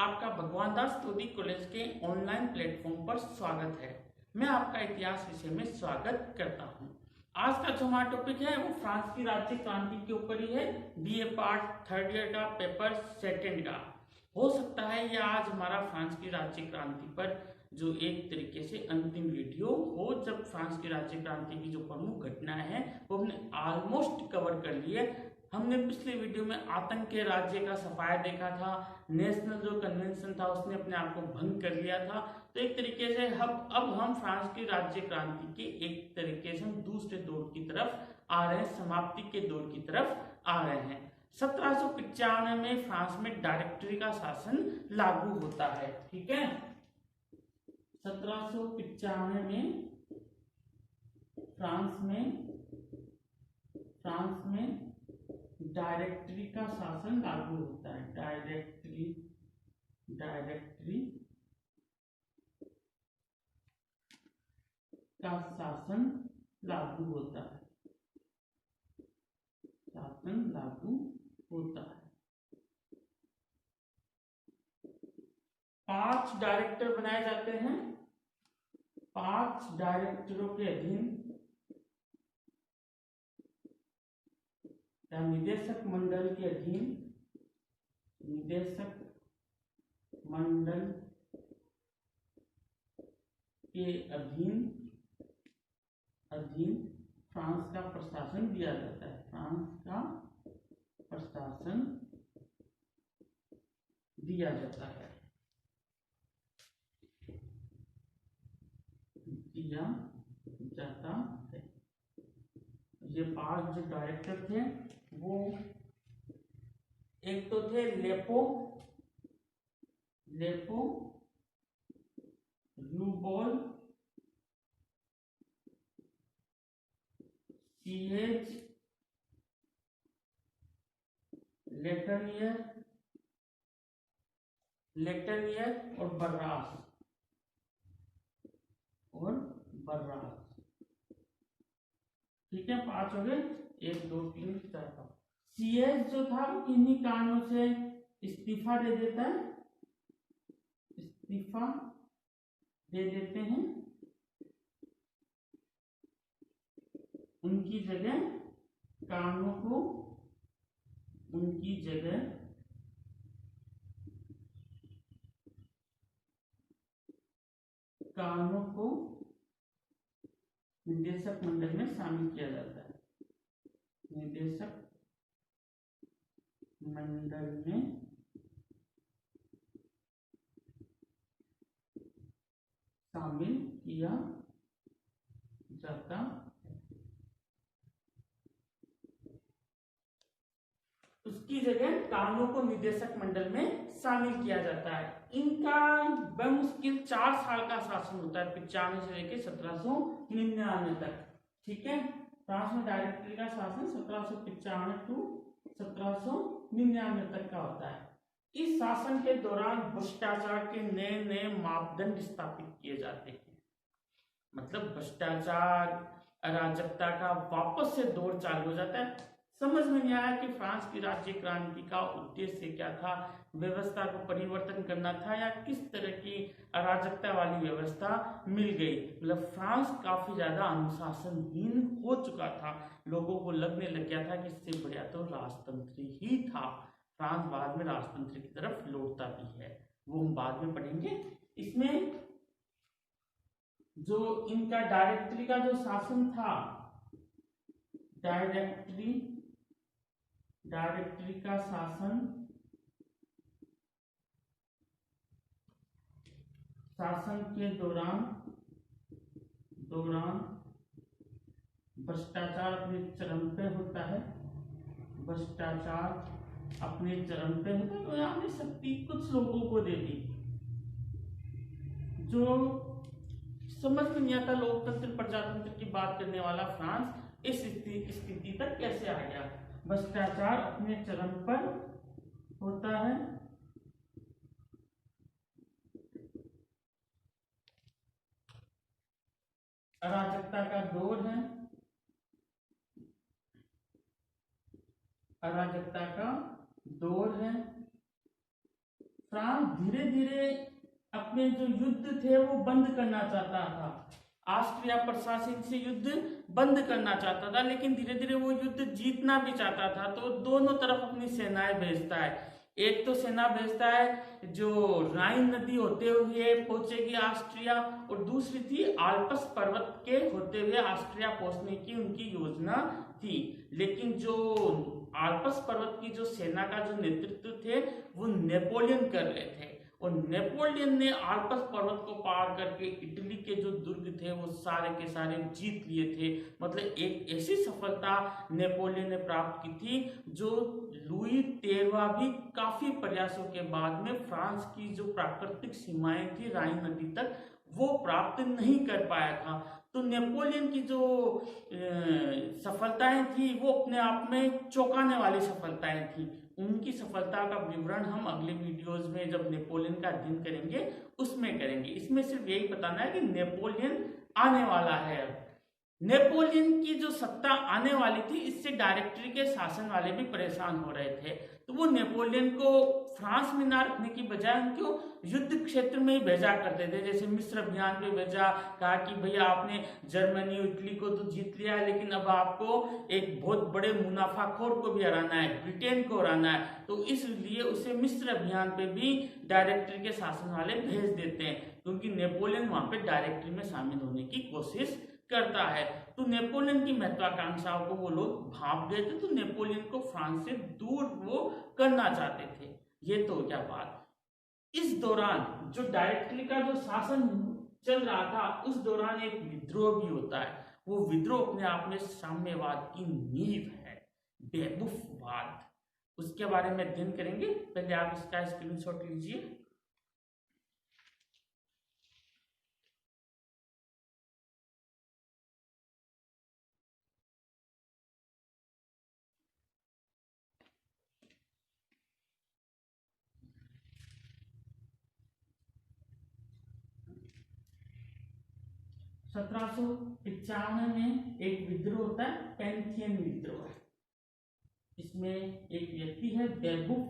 आपका भगवान दास तोदी कॉलेज के ऑनलाइन प्लेटफॉर्म पर स्वागत है। मैं आपका इतिहास विषय में स्वागत करता हूं। आज का जो हमारा टॉपिक है वो फ्रांस की राज्य क्रांति के ऊपर ही है। बीए पार्ट थर्ड ईयर का पेपर सेकंड का। हो सकता है ये आज हमारा फ्रांस की राज्य क्रांति पर जो एक तरीके से अंतिम वीडियो हो, जब फ्रांस की राज्य क्रांति की जो प्रमुख घटनाएं हैं वो हमने ऑलमोस्ट कवर कर ली है। हमने पिछले वीडियो में आतंक के राज्य का सफाया देखा था, नेशनल जो कन्वेंशन था उसने अपने आप को भंग कर लिया था। तो एक तरीके से अब हम फ्रांस की राज्य क्रांति के एक तरीके से हम दूसरे दौर की तरफ आ रहे हैं, समाप्ति के दौर की तरफ आ रहे हैं। 1795 में फ्रांस में डायरेक्टरी का शासन लागू होता है। ठीक है, 1795 में फ्रांस में डायरेक्टरी का शासन लागू होता है। डायरेक्टरी का शासन लागू होता है। 5 डायरेक्टर बनाए जाते हैं। 5 डायरेक्टरों के अधीन या निदेशक मंडल के अधीन फ्रांस का प्रशासन दिया जाता है। फ्रांस का प्रशासन दिया जाता है। ये 5 जो डायरेक्टर थे वो एक तो थे लेपो, यूबोल, सीएच, लेटनियर और बर्रास। ठीक है, 5 हो गए, 1 2 3 4 5। सीएच जो था वो किन्हीं कारणों से इस्तीफा दे देते हैं। उनकी जगह कानों को निदेशक मंडल में शामिल किया जाता है। निदेशक मंडल में शामिल किया जाता है। उसकी जगह कानों को निदेशक मंडल में शामिल किया जाता है। इनका बमुश्किल 4 साल का शासन होता है, 95 से लेकर 1799 तक। ठीक है, फ्रांस में डायरेक्टरी का शासन 1795 टू 1799 तक का होता है। इस शासन के दौरान भ्रष्टाचार के नए नए मापदंड स्थापित किए जाते हैं। मतलब भ्रष्टाचार, अराजकता का वापस से दौर चालू हो जाता है। समझ में नहीं आया कि फ्रांस की राज्य क्रांति का उद्देश्य क्या था, व्यवस्था को परिवर्तन करना था या किस तरह की अराजकता वाली व्यवस्था मिल गई। मतलब फ्रांस काफी ज्यादा अनुशासनहीन हो चुका था। लोगों को लगने लग गया था कि इससे बढ़िया तो राजतंत्र ही था। फ्रांस बाद में राजतंत्र की तरफ लौटता भी है, वो हम बाद में पढ़ेंगे। इसमें जो इनका डायरेक्टरी का जो शासन था, डायरेक्टरी का शासन के दौरान भ्रष्टाचार अपने चरम पे होता है। तो यहाँ पे शक्ति कुछ लोगों को दे दी जो समझ में नहीं आता लोकतंत्र प्रजातंत्र की बात करने वाला फ्रांस इस स्थिति तक कैसे आ गया। भ्रष्टाचार अपने चरम पर होता है। अराजकता का दौर है। फ्रांस धीरे धीरे अपने जो युद्ध थे वो बंद करना चाहता था, ऑस्ट्रिया प्रशासन से युद्ध बंद करना चाहता था, लेकिन धीरे धीरे वो युद्ध जीतना भी चाहता था। तो दोनों तरफ अपनी सेनाएं भेजता है। एक तो सेना भेजता है जो राइन नदी होते हुए पहुंचेगी ऑस्ट्रिया, और दूसरी थी आल्प्स पर्वत के होते हुए ऑस्ट्रिया पहुंचने की उनकी योजना थी। लेकिन जो आल्प्स पर्वत की जो सेना का जो नेतृत्व थे वो नेपोलियन कर रहे थे, और नेपोलियन ने आल्प्स पर्वत को पार करके इटली के जो दुर्ग थे वो सारे के सारे जीत लिए थे। मतलब एक ऐसी सफलता नेपोलियन ने प्राप्त की थी जो लुई 13वां भी काफी प्रयासों के बाद में फ्रांस की जो प्राकृतिक सीमाएं थी राइन नदी तक वो प्राप्त नहीं कर पाया था। तो नेपोलियन की जो सफलताएं थी वो अपने आप में चौंकाने वाली सफलताएं थी। उनकी सफलता का विवरण हम अगले वीडियोस में जब नेपोलियन का अध्ययन करेंगे उसमें करेंगे। इसमें सिर्फ यही बताना है कि नेपोलियन आने वाला है। नेपोलियन की जो सत्ता आने वाली थी इससे डायरेक्टरी के शासन वाले भी परेशान हो रहे थे। तो वो नेपोलियन को फ्रांस में ना रखने की बजाय उनको युद्ध क्षेत्र में ही भेजा करते थे। जैसे मिस्र अभियान पे भेजा, कहा कि भैया आपने जर्मनी और इटली को तो जीत लिया है, लेकिन अब आपको एक बहुत बड़े मुनाफाखोर को भी हराना है, ब्रिटेन को हराना है। तो इसलिए उसे मिस्र अभियान पे भी डायरेक्टरी के शासन वाले भेज देते हैं, क्योंकि नेपोलियन वहां पे डायरेक्टरी में शामिल होने की कोशिश करता है। तो नेपोलियन की महत्वाकांक्षाओं को वो लोग भाप गए थे, तो नेपोलियन को फ्रांस से दूर वो करना चाहते थे। ये तो क्या बात। इस दौरान जो डायरेक्टरी का जो शासन चल रहा था उस दौरान एक विद्रोह भी होता है। वो विद्रोह अपने आप में साम्यवाद की नींव है, बेवकूफवाद। उसके बारे में अध्ययन करेंगे। पहले आप इसका स्क्रीनशॉट लीजिए। सत्रह सौ 95 में एक विद्रोह होता है, पैंथियन विद्रोह। इसमें एक व्यक्ति है बेरबुक,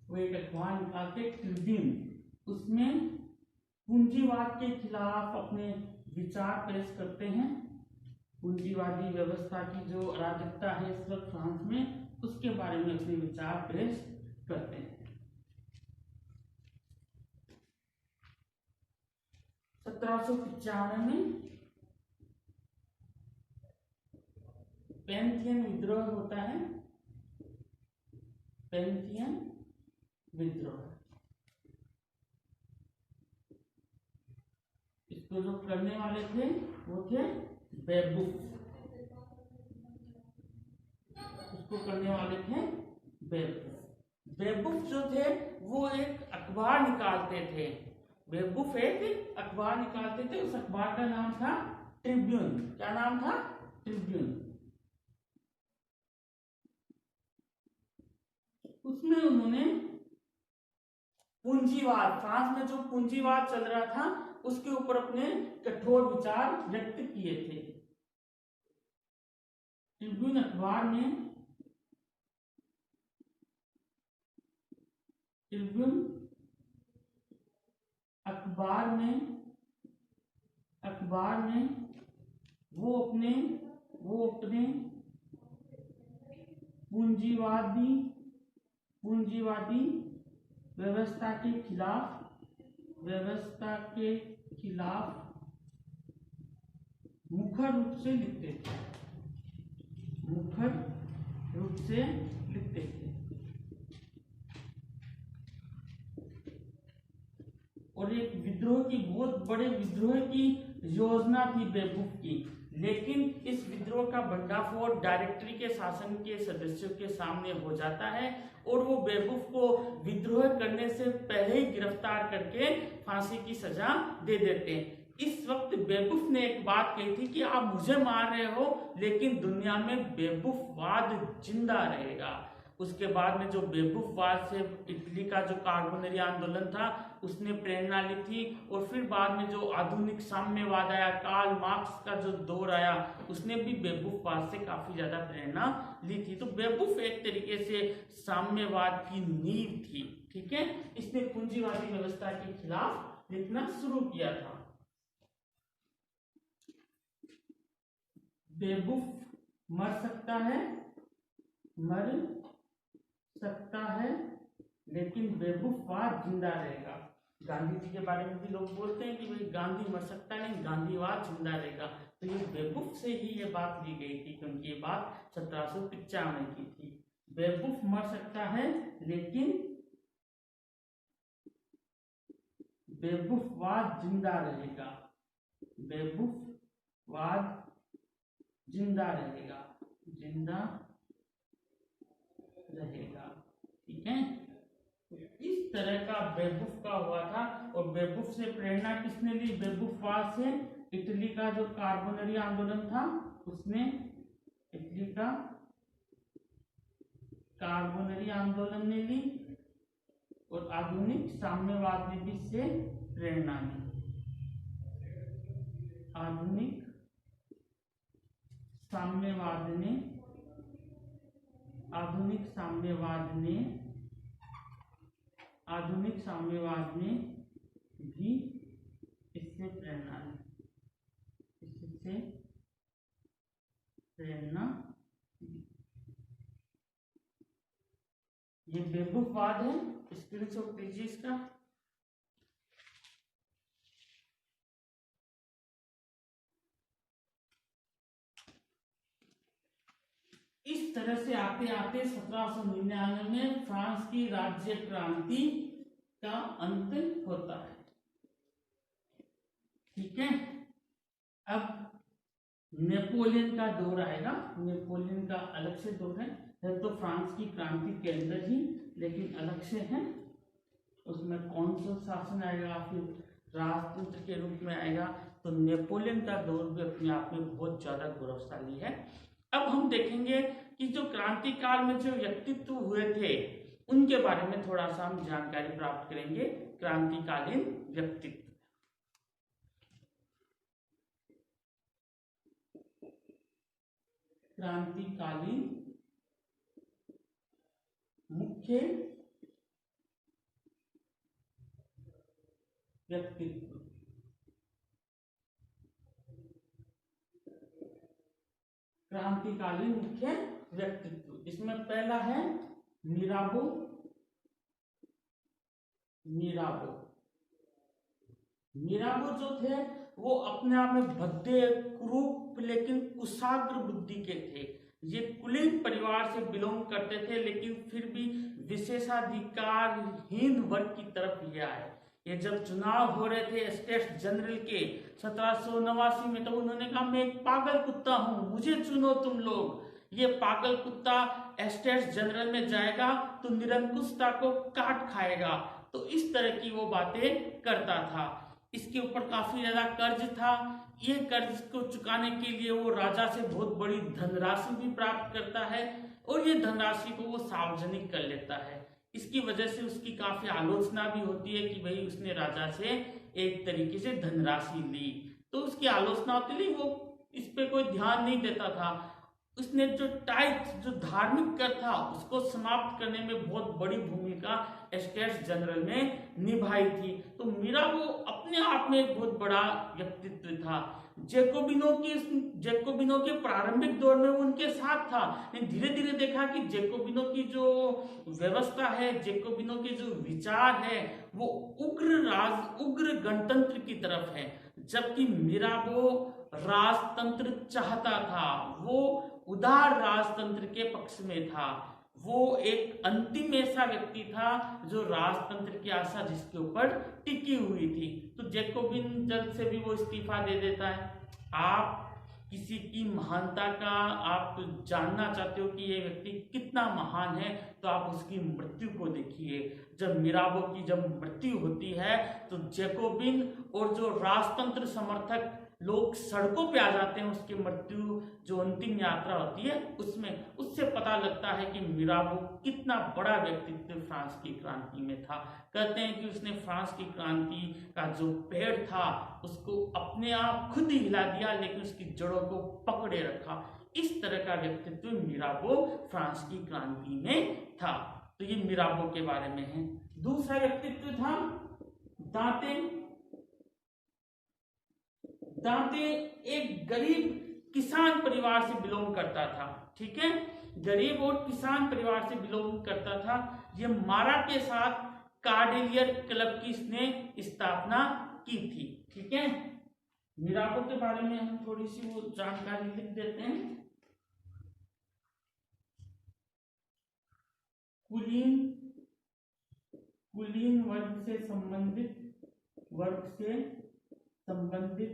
वो एक अखबार निकालते ट्रिब्यून, उसमें पूंजीवाद के खिलाफ अपने विचार पेश करते हैं। पूंजीवादी व्यवस्था की जो अराजकता है इस वक्त फ्रांस में, उसके बारे में अपने विचार पेश करते हैं। 1795 में पैंथियन विद्रोह होता है। पैंथियन विद्रोह, इसको जो करने वाले थे वो थे बेरबुक, उसको करने वाले थे बेरबुक। बेरबुक जो थे वो एक अखबार निकालते थे। बेरबुक एक अखबार निकालते थे, उस अखबार का नाम था ट्रिब्यून। क्या नाम था? ट्रिब्यून। उसमें उन्होंने पूंजीवाद, फ्रांस में जो पूंजीवाद चल रहा था उसके ऊपर अपने कठोर विचार व्यक्त किए थे। ट्रिब्यून अखबार में वो अपने पूंजीवादी व्यवस्था के खिलाफ मुखर रूप से लिखते थे। और एक विद्रोह की, बहुत बड़े विद्रोह की योजना थी बेरबुक की, लेकिन इस विद्रोह का भंडाफोड़ डायरेक्टरी के शासन के सदस्यों के सामने हो जाता है और वो बेरबुक को विद्रोह करने से पहले ही गिरफ्तार करके फांसी की सजा दे देते हैं। इस वक्त बेरबुक ने एक बात कही थी कि आप मुझे मार रहे हो लेकिन दुनिया में बेरबुकवाद जिंदा रहेगा। उसके बाद में जो बेरबुकवाद से इटली का जो कार्बोनेरी आंदोलन था उसने प्रेरणा ली थी, और फिर बाद में जो आधुनिक साम्यवाद आया, कार्ल मार्क्स का जो दौर आया, उसने भी बेरबुकवाद से काफी ज्यादा प्रेरणा ली थी। तो बेरबुक एक तरीके से साम्यवाद की नींव थी। ठीक है, इसने पूंजीवादी व्यवस्था के खिलाफ लिखना शुरू किया था। बेवकूफ मर सकता है लेकिन बेवकूफवाद जिंदा रहेगा। गांधी जी के बारे में भी लोग बोलते हैं कि भाई गांधी मर सकता है लेकिन गांधीवाद जिंदा रहेगा। तो ये बेवकूफ से ही ये बात ली गई थी, क्योंकि ये बात 1795 की थी। बेवकूफ मर सकता है लेकिन बेवकूफवाद जिंदा रहेगा। बेवकूफवाद जिंदा रहेगा, ठीक है। इस तरह का बेवकूफ का हुआ था। और बेवकूफ से प्रेरणा किसने ली? बेवकूफवाद से इटली का जो कार्बोनरी आंदोलन था, उसने इटली का कार्बोनरी आंदोलन ने ली। और आधुनिक साम्यवाद ने भी इससे प्रेरणा ली। आधुनिक साम्यवाद ने भी इससे प्रेरणा ली। ये बेवकूफवाद है, स्क्रीनशॉट लीजिए इसका। इस तरह से आते आते 1799 में फ्रांस की राज्य क्रांति का अंत होता है। ठीक है, अब नेपोलियन का दौर आएगा। नेपोलियन का अलग से दौर है तो फ्रांस की क्रांति के अंदर ही, लेकिन अलग से है। उसमें कौन सा शासन आएगा, फिर राजतंत्र के रूप में आएगा। तो नेपोलियन का दौर भी अपने आप में बहुत ज्यादा गौरवशाली है। अब हम देखेंगे कि जो क्रांति काल में जो व्यक्तित्व हुए थे उनके बारे में थोड़ा सा हम जानकारी प्राप्त करेंगे। क्रांतिकालीन व्यक्तित्व, क्रांतिकालीन मुख्य व्यक्तित्व। क्रांतिकालीन मुख्य व्यक्तित्व, इसमें पहला है मिराबो। मिराबो जो थे वो अपने आप में भद्दे, कुरूप लेकिन कुशाग्र बुद्धि के थे। ये कुलीन परिवार से बिलोंग करते थे, लेकिन फिर भी विशेषाधिकारहीन वर्ग की तरफ ये आए। ये जब चुनाव हो रहे थे स्टेट्स जनरल के 1789 में, तो उन्होंने कहा मैं एक पागल कुत्ता हूं, मुझे चुनो तुम लोग। ये पागल कुत्ता स्टेट्स जनरल में जाएगा तो निरंकुशता को काट खाएगा। तो इस तरह की वो बातें करता था। इसके ऊपर काफी ज्यादा कर्ज था। ये कर्ज को चुकाने के लिए वो राजा से बहुत बड़ी धनराशि भी प्राप्त करता है और ये धनराशि को वो सार्वजनिक कर लेता है। इसकी वजह से उसकी काफी आलोचना भी होती है कि भाई उसने राजा से एक तरीके से धनराशि ली। तो उसकी आलोचना होती थी, वो इस पे कोई ध्यान नहीं देता था। उसने जो धार्मिक कर था उसको समाप्त करने में बहुत बड़ी भूमिका स्टेट्स जनरल में निभाई थी। तो मिराबो अपने आप में एक बहुत बड़ा व्यक्तित्व था। जैकोबिनो के प्रारंभिक दौर में वो उनके साथ था, लेकिन धीरे धीरे देखा कि जैकोबिनो की जो व्यवस्था है, जैकोबिनो के जो विचार है, वो उग्र गणतंत्र की तरफ है, जबकि मिराबो राजतंत्र चाहता था। वो उदार राजतंत्र के पक्ष में था। वो एक अंतिम ऐसा व्यक्ति था जो राजतंत्र की आशा जिसके ऊपर टिकी हुई थी। तो जैकोबिन जल्द से भी वो इस्तीफा दे देता है। आप किसी की महानता का आप जानना चाहते हो कि ये व्यक्ति कितना महान है, तो आप उसकी मृत्यु को देखिए। जब मिराबो की मृत्यु होती है तो जैकोबिन और जो राजतंत्र समर्थक लोग सड़कों पे आ जाते हैं। उसकी मृत्यु जो अंतिम यात्रा होती है उससे पता लगता है कि मिराबो कितना बड़ा व्यक्तित्व फ्रांस की क्रांति में था। कहते हैं कि उसने फ्रांस की क्रांति का जो पेड़ था उसको अपने आप खुद ही हिला दिया, लेकिन उसकी जड़ों को पकड़े रखा। इस तरह का व्यक्तित्व मिराबो फ्रांस की क्रांति में था। तो ये मिराबो के बारे में है। दूसरा व्यक्तित्व था दांते। दांते एक गरीब किसान परिवार से बिलोंग करता था, ठीक है, गरीब और किसान परिवार से बिलोंग करता था। ये मारा के साथ कार्डेलियर क्लब की इसने स्थापना की थी, ठीक है। मिराबो के बारे में हम थोड़ी सी वो जानकारी लिख देते हैं। कुलीन वर्ग से संबंधित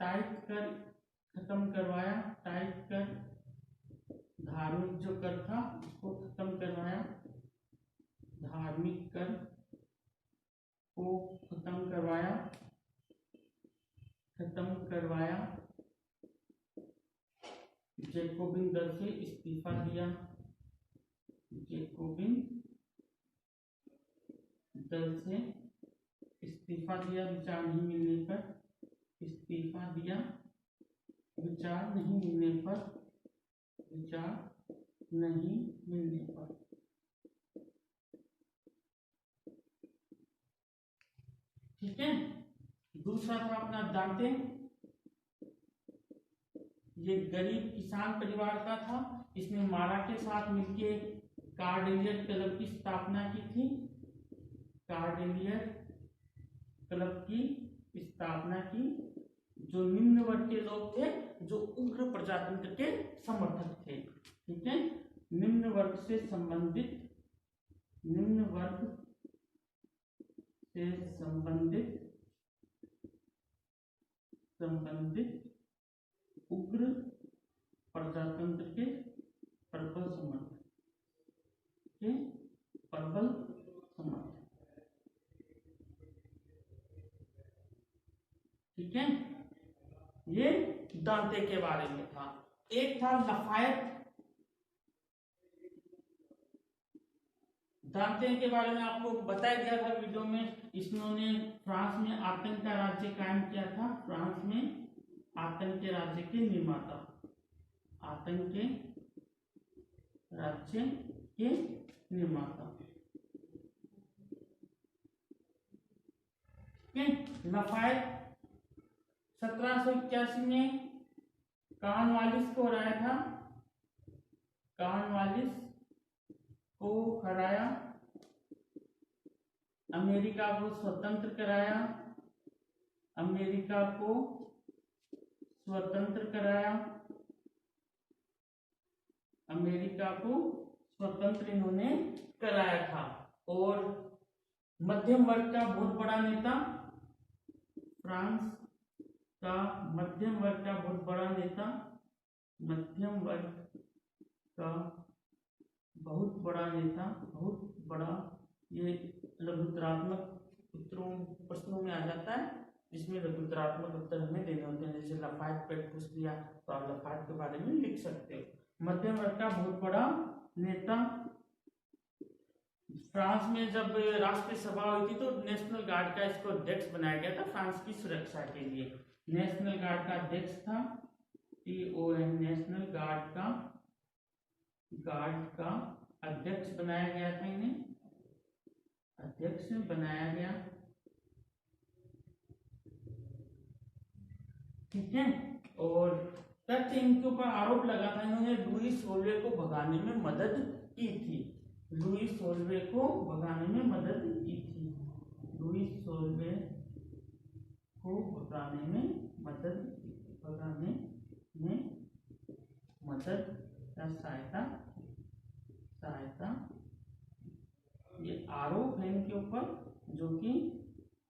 टाइप कर खत्म करवाया, टाइप कर धार्मिक जो कर था उसको खत्म करवाया, धार्मिक कर को खत्म करवाया, जैकोबिन दल से इस्तीफा दिया, जैकोबिन दल से इस्तीफा दिया, विचार नहीं मिलने पर इस्तीफा दिया, विचार नहीं मिलने पर ठीक है। दूसरा था अपना दांते, ये गरीब किसान परिवार का था। इसने मारा के साथ मिलकर कार्डेलियर क्लब की स्थापना की थी, कार्डेलियर क्लब की स्थापना की। जो निम्न वर्ग के लोग थे, जो उग्र प्रजातंत्र के समर्थक थे, ठीक है, निम्न वर्ग से संबंधित उग्र प्रजातंत्र के प्रबल समर्थक, ठीक है। ये दांते के बारे में था। एक था लफायत। दांते के बारे में आपको बताया गया था वीडियो में। इन्होंने फ्रांस में आतंक का राज्य कायम किया था, फ्रांस में आतंक के राज्य के निर्माता, आतंक के राज्य के निर्माता, लफायत 1781 में कॉर्नवालिस को हराया था, कॉर्नवालिस को हराया, अमेरिका को स्वतंत्र कराया, अमेरिका को स्वतंत्र कराया, अमेरिका को स्वतंत्र इन्होंने कराया था। और मध्यम वर्ग का बहुत बड़ा नेता, फ्रांस का मध्यम वर्ग का बहुत बड़ा नेता, मध्यम वर्ग का बहुत बड़ा नेता, बहुत बड़ा, ये लघुत्तरात्मक उत्तरों प्रश्नों में आ जाता है, जिसमें लघुत्तरात्मक उत्तर हमें देने होते हैं। जैसे लफायत पे पूछ लिया तो आप लफायत के बारे में लिख सकते हो। मध्यम वर्ग का बहुत बड़ा नेता। फ्रांस में जब राष्ट्रीय सभा हुई थी तो नेशनल गार्ड का इसको अध्यक्ष बनाया गया था फ्रांस की सुरक्षा के लिए। नेशनल गार्ड का अध्यक्ष था TON, नेशनल गार्ड का अध्यक्ष बनाया गया था, इन्हें अध्यक्ष बनाया गया, ठीक है। और तथ्य इनके ऊपर आरोप लगा था, इन्होंने लुई सोल्वे को भगाने में मदद की थी, लुई सोल्वे को भगाने में मदद की थी, लुई सोल्वे को भगाने में मदद या सहायता, ये आरोप है इनके ऊपर जो कि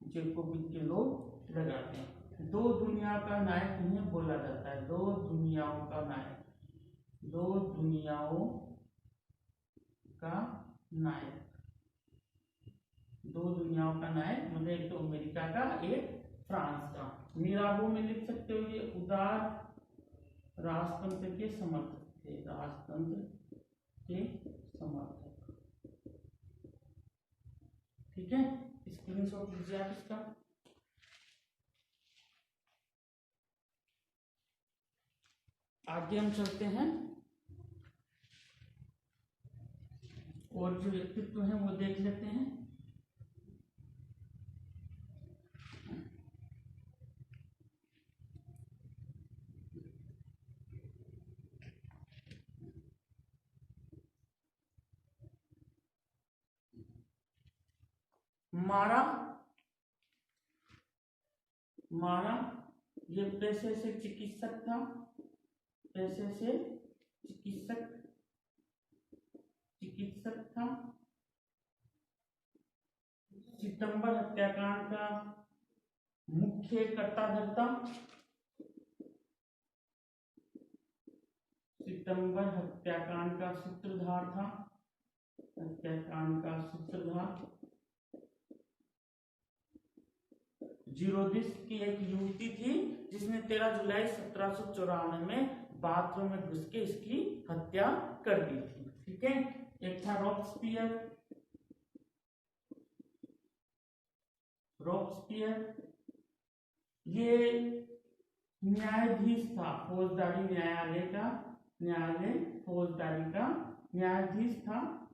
जैकोबिन के लोग लगाते हैं। दो दुनिया का नायक इन्हें बोला जाता है, दो दुनियाओं का नायक, दो दुनियाओं का नायक, दो दुनियाओं का नायक मतलब एक तो अमेरिका का, एक फ्रांस का। मिराबो में लिख सकते हो ये उदार राजतंत्र के समर्थक थे, राजतंत्र के समर्थक, ठीक है। स्क्रीनशॉट लीजिए आप इसका। आगे हम चलते हैं। और जो व्यक्तित्व है वो देख लेते हैं। मारा ये पेशे से चिकित्सक था, पेशे से चिकित्सक था। सितंबर हत्याकांड का मुख्य कर्ता-धर्ता, सितंबर हत्याकांड का सूत्रधार था, हत्याकांड का सूत्रधार। जीरोदिस की एक युवती थी जिसने 13 जुलाई 1794 में बाथरूम में घुस के इसकी हत्या कर दी थी। ठीक है। एक था रॉब्सपियर, ये न्यायाधीश था, फौजदारी फौजदारी का न्यायाधीश था,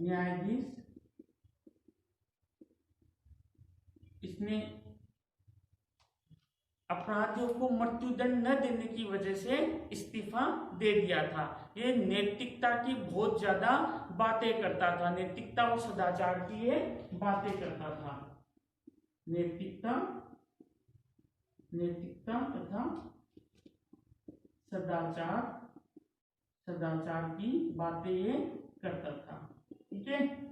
न्यायाधीश। इसने अपराधियों को मृत्युदंड न देने की वजह से इस्तीफा दे दिया था। ये नैतिकता की बहुत ज्यादा बातें करता था, नैतिकता और सदाचार की ये बातें करता था, नैतिकता तथा सदाचार की बातें ये करता था। ठीक है।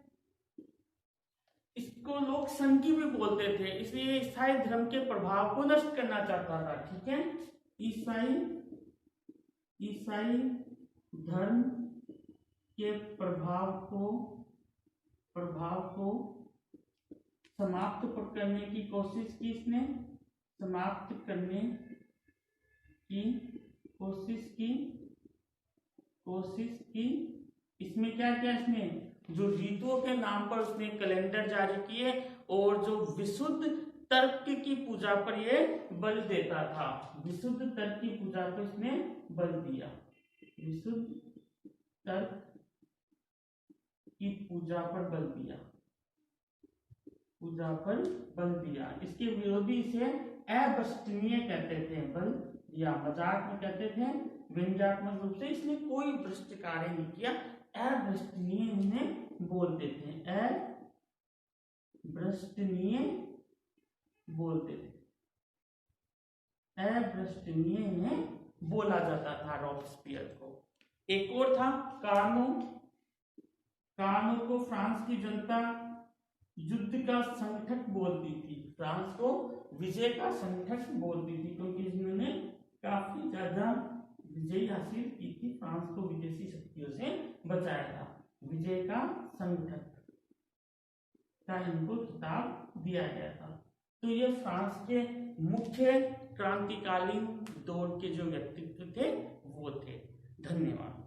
इसको लोग संघी भी बोलते थे, इसलिए ईसाई धर्म के प्रभाव को नष्ट करना चाहता था। ठीक है। ईसाई धर्म के प्रभाव को समाप्त करने की कोशिश की इसने, कोशिश की। इसमें क्या किया इसने, जो ऋतुओं के नाम पर उसने कैलेंडर जारी किए और जो विशुद्ध तर्क की पूजा पर ये बल देता था, विशुद्ध तर्क की पूजा पर इसने बल दिया, विशुद्ध तर्क की पूजा पर बल दिया। इसके विरोधी इसे अभ्रष्टनीय कहते थे, बल दिया, मजाक में कहते थे, व्यंग्यात्मक रूप से। इसने कोई भ्रष्ट कार्य नहीं किया, अभ्रष्टनीय इन्हें बोलते थे, अभ्रष्टनीय इन्हें बोला जाता था रॉब्सपियर को। एक और था कार्नो को फ्रांस की जनता युद्ध का संगठक बोलती थी, फ्रांस को विजय का संगठक बोलती थी, क्योंकि इन्होंने काफी ज्यादा विजय हासिल की थी, फ्रांस को विदेशी शक्तियों से बचाया था। विजय का संगठक का इनको खिताब दिया गया था। तो ये फ्रांस के मुख्य क्रांतिकालीन दौर के जो व्यक्तित्व थे वो थे। धन्यवाद।